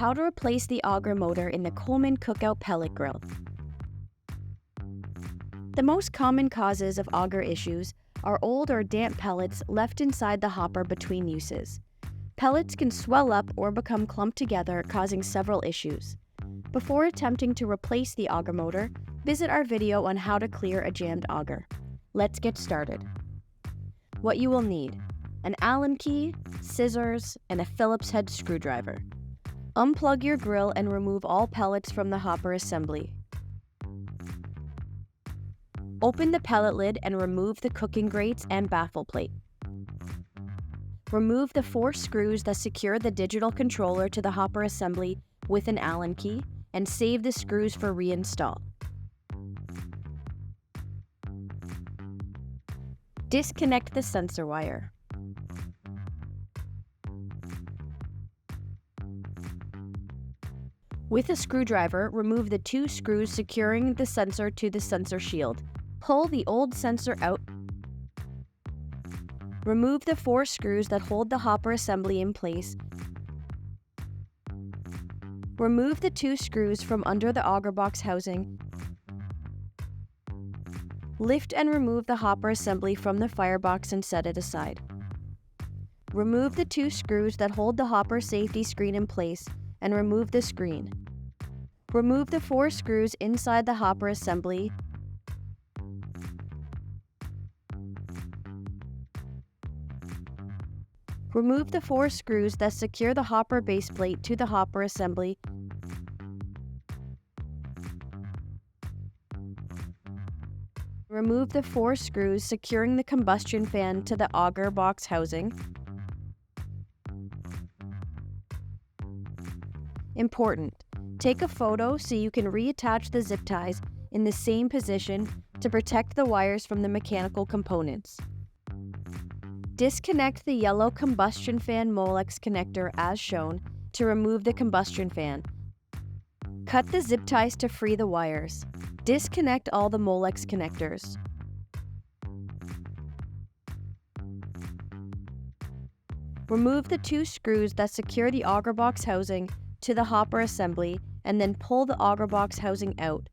How to replace the auger motor in the Coleman cookout pellet grill. The most common causes of auger issues are old or damp pellets left inside the hopper between uses. Pellets can swell up or become clumped together, causing several issues. Before attempting to replace the auger motor, visit our video on how to clear a jammed auger. Let's get started. What you will need: an Allen key, scissors, and a Phillips head screwdriver. Unplug your grill and remove all pellets from the hopper assembly. Open the pellet lid and remove the cooking grates and baffle plate. Remove the 4 screws that secure the digital controller to the hopper assembly with an Allen key, and save the screws for reinstall. Disconnect the sensor wire. With a screwdriver, remove the 2 screws securing the sensor to the sensor shield. Pull the old sensor out. Remove the 4 screws that hold the hopper assembly in place. Remove the 2 screws from under the auger box housing. Lift and remove the hopper assembly from the firebox and set it aside. Remove the 2 screws that hold the hopper safety screen in place and remove the screen. Remove the 4 screws inside the hopper assembly. Remove the 4 screws that secure the hopper base plate to the hopper assembly. Remove the 4 screws securing the combustion fan to the auger box housing. Important: take a photo so you can reattach the zip ties in the same position to protect the wires from the mechanical components. Disconnect the yellow combustion fan Molex connector as shown to remove the combustion fan. Cut the zip ties to free the wires. Disconnect all the Molex connectors. Remove the 2 screws that secure the auger box housing to the hopper assembly and then pull the auger box housing out.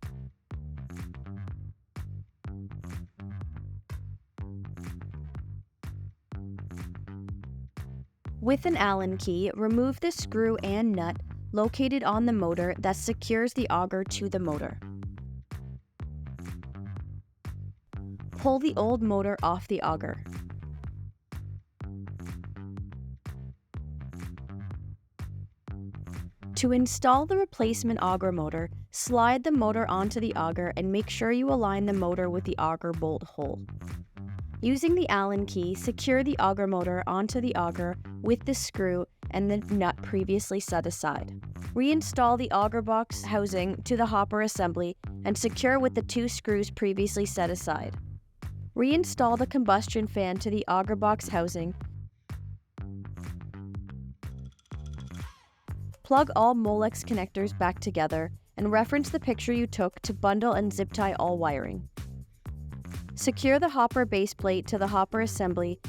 With an Allen key, remove the screw and nut located on the motor that secures the auger to the motor. Pull the old motor off the auger. To install the replacement auger motor, slide the motor onto the auger and make sure you align the motor with the auger bolt hole. Using the Allen key, secure the auger motor onto the auger with the screw and the nut previously set aside. Reinstall the auger box housing to the hopper assembly and secure with the 2 screws previously set aside. Reinstall the combustion fan to the auger box housing. Plug all Molex connectors back together and reference the picture you took to bundle and zip tie all wiring. Secure the hopper base plate to the hopper assembly.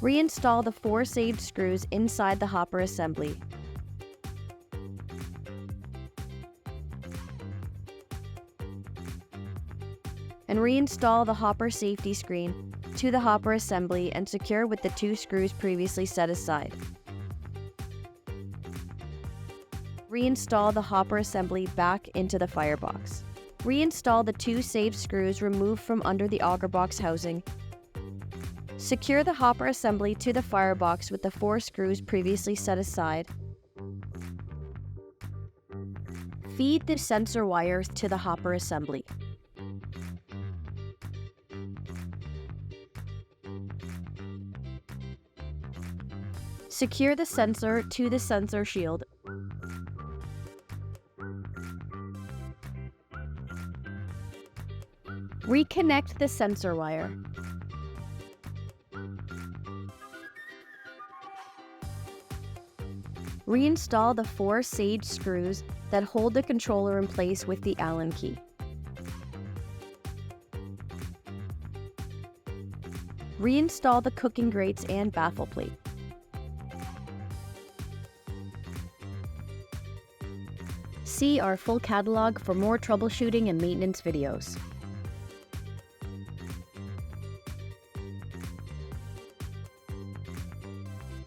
Reinstall the 4 saved screws inside the hopper assembly. And reinstall the hopper safety screen to the hopper assembly and secure with the 2 screws previously set aside. Reinstall the hopper assembly back into the firebox. Reinstall the 2 saved screws removed from under the auger box housing. Secure the hopper assembly to the firebox with the 4 screws previously set aside. Feed the sensor wires to the hopper assembly. Secure the sensor to the sensor shield. Reconnect the sensor wire. Reinstall the 4 sage screws that hold the controller in place with the Allen key. Reinstall the cooking grates and baffle plate. See our full catalog for more troubleshooting and maintenance videos.